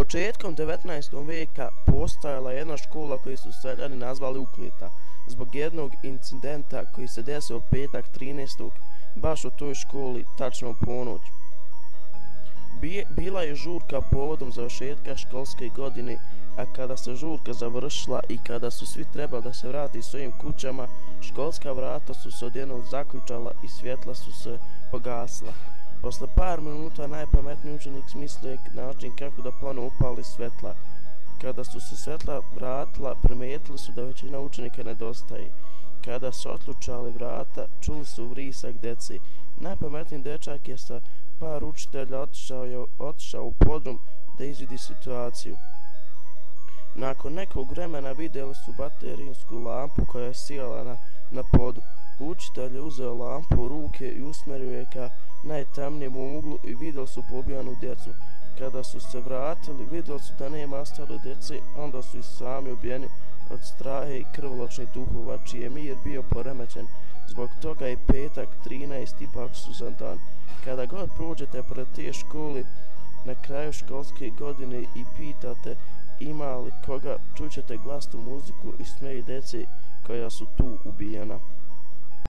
Početkom 19. vijeka postojala jedna škola koju su seljani nazvali Uklita, zbog jednog incidenta koji se desio petak 13. baš u toj školi, tačno u ponoć. Bila je žurka povodom završetka školske godine, a kada se žurka završila i kada su svi trebali da se vrati svojim kućama, školska vrata su se odjednom zaključala i svjetla su se pogasila. Posle par minuta najpametniji učenik smislio je način kako da ponovo upali svjetla. Kada su se svjetla vratila, primijetili su da većina učenika nedostaje. Kada su otključali vrata, čuli su vrisak deci. Najpametniji dečak je sa par učitelja otišao u podrum da izvidi situaciju. Nakon nekog vremena vidjeli su baterijsku lampu koja je sijala na podu. Učitelj je uzeo lampu u ruke i usmjerio je ka najtamnijem uglu i vidjeli su pobijanu djecu. Kada su se vratili, vidjeli su da nema ostalo djece, onda su i sami ubijeni od strahe i krvoločnih duhova, čiji je mir bio poremećen. Zbog toga je petak 13. baksuzan dan. Kada god prođete pred te škole na kraju školske godine i pitate ima li koga, čućete glasnu muziku i smijeh djece koja su tu ubijena.